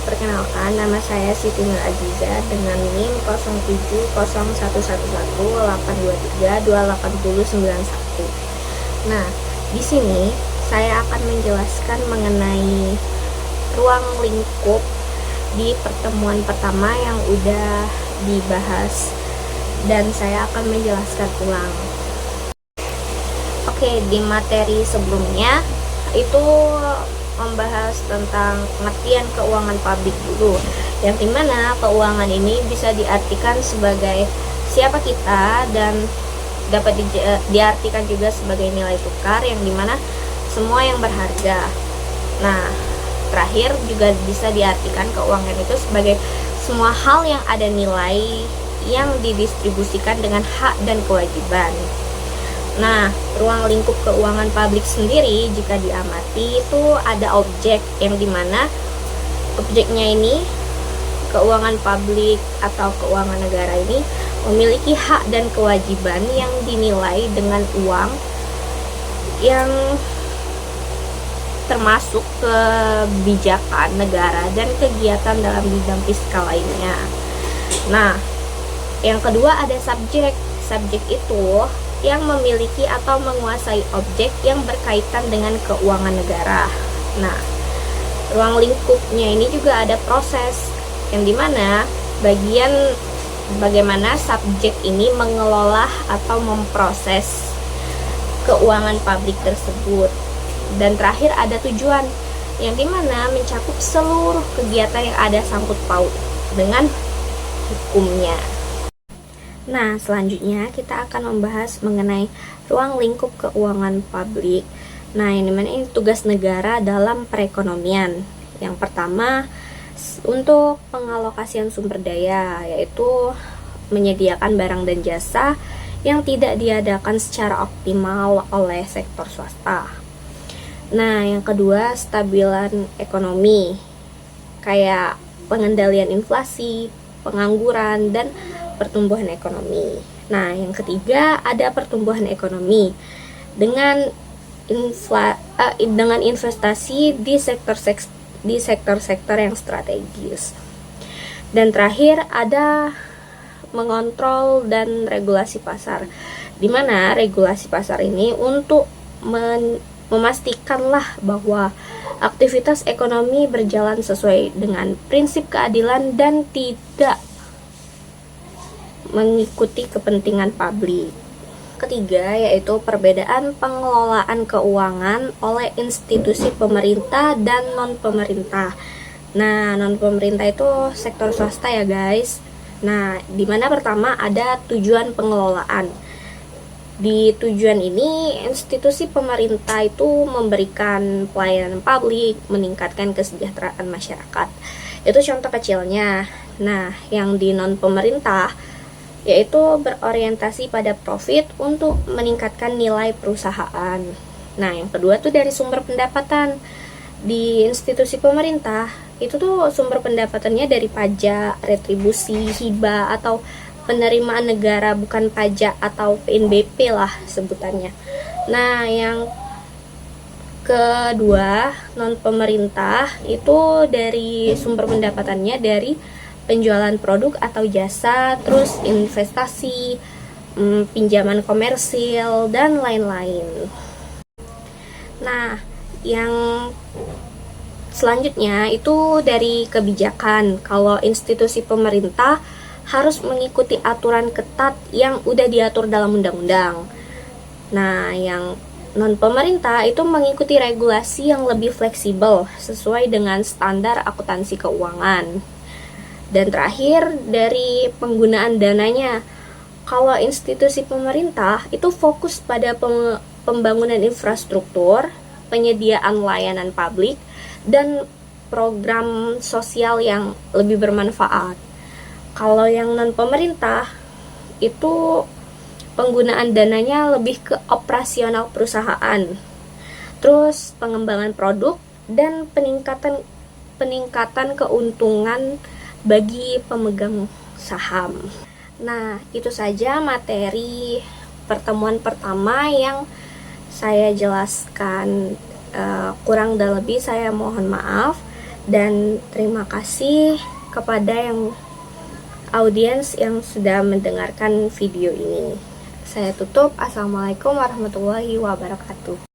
perkenalkan nama saya Siti Nur Aziza dengan NIM 070118232801. Nah, di sini saya akan menjelaskan mengenai ruang lingkup di pertemuan pertama yang udah dibahas, dan saya akan menjelaskan ulang. Oke, di materi sebelumnya itu membahas tentang pengertian keuangan publik dulu, yang dimana keuangan ini bisa diartikan sebagai siapa kita dan dapat diartikan juga sebagai nilai tukar, yang dimana semua yang berharga. Nah, terakhir juga bisa diartikan keuangan itu sebagai semua hal yang ada nilai yang didistribusikan dengan hak dan kewajiban. Nah, ruang lingkup keuangan publik sendiri jika diamati itu ada objek, yang dimana objeknya ini, keuangan publik atau keuangan negara ini memiliki hak dan kewajiban yang dinilai dengan uang, yang termasuk kebijakan negara dan kegiatan dalam bidang fiskal lainnya. Nah, yang kedua ada subjek. Subjek itu yang memiliki atau menguasai objek yang berkaitan dengan keuangan negara. Nah, ruang lingkupnya ini juga ada proses, yang dimana bagian bagaimana subjek ini mengelola atau memproses keuangan publik tersebut. Dan terakhir ada tujuan, yang dimana mencakup seluruh kegiatan yang ada sangkut paut dengan hukumnya. Nah, selanjutnya kita akan membahas mengenai ruang lingkup keuangan publik. Nah, yang dimana ini tugas negara dalam perekonomian. Yang pertama, untuk pengalokasian sumber daya, yaitu menyediakan barang dan jasa yang tidak diadakan secara optimal oleh sektor swasta. Nah, yang kedua, stabilan ekonomi, kayak pengendalian inflasi, pengangguran, dan pertumbuhan ekonomi. Nah, yang ketiga ada pertumbuhan ekonomi dengan investasi di sektor-sektor yang strategis. Dan terakhir ada mengontrol dan regulasi pasar, di mana regulasi pasar ini untuk memastikanlah bahwa aktivitas ekonomi berjalan sesuai dengan prinsip keadilan dan tidak mengikuti kepentingan publik. Ketiga yaitu perbedaan pengelolaan keuangan oleh institusi pemerintah dan non-pemerintah. Nah, non-pemerintah itu sektor swasta ya guys. Nah, dimana pertama ada tujuan pengelolaan. Di tujuan ini, institusi pemerintah itu memberikan pelayanan publik, meningkatkan kesejahteraan masyarakat. Itu contoh kecilnya. Nah, yang di non-pemerintah yaitu berorientasi pada profit untuk meningkatkan nilai perusahaan. Nah, yang kedua tuh dari sumber pendapatan. Di institusi pemerintah, itu tuh sumber pendapatannya dari pajak, retribusi, hibah, atau penerimaan negara, bukan pajak atau PNBP lah sebutannya. Nah, yang kedua, non-pemerintah itu dari sumber pendapatannya dari penjualan produk atau jasa, terus investasi, pinjaman komersil, dan lain-lain. Nah, yang selanjutnya itu dari kebijakan. Kalau institusi pemerintah harus mengikuti aturan ketat yang udah diatur dalam undang-undang. Nah, yang non-pemerintah itu mengikuti regulasi yang lebih fleksibel sesuai dengan standar akuntansi keuangan. Dan terakhir dari penggunaan dananya. Kalau institusi pemerintah itu fokus pada pembangunan infrastruktur, penyediaan layanan publik, dan program sosial yang lebih bermanfaat. Kalau yang non-pemerintah itu penggunaan dananya lebih ke operasional perusahaan, terus pengembangan produk dan peningkatan keuntungan bagi pemegang saham. Nah, itu saja materi pertemuan pertama yang saya jelaskan. Kurang dan lebih saya mohon maaf. Dan terima kasih kepada audiens yang sudah mendengarkan video ini. Saya tutup. Assalamualaikum warahmatullahi wabarakatuh.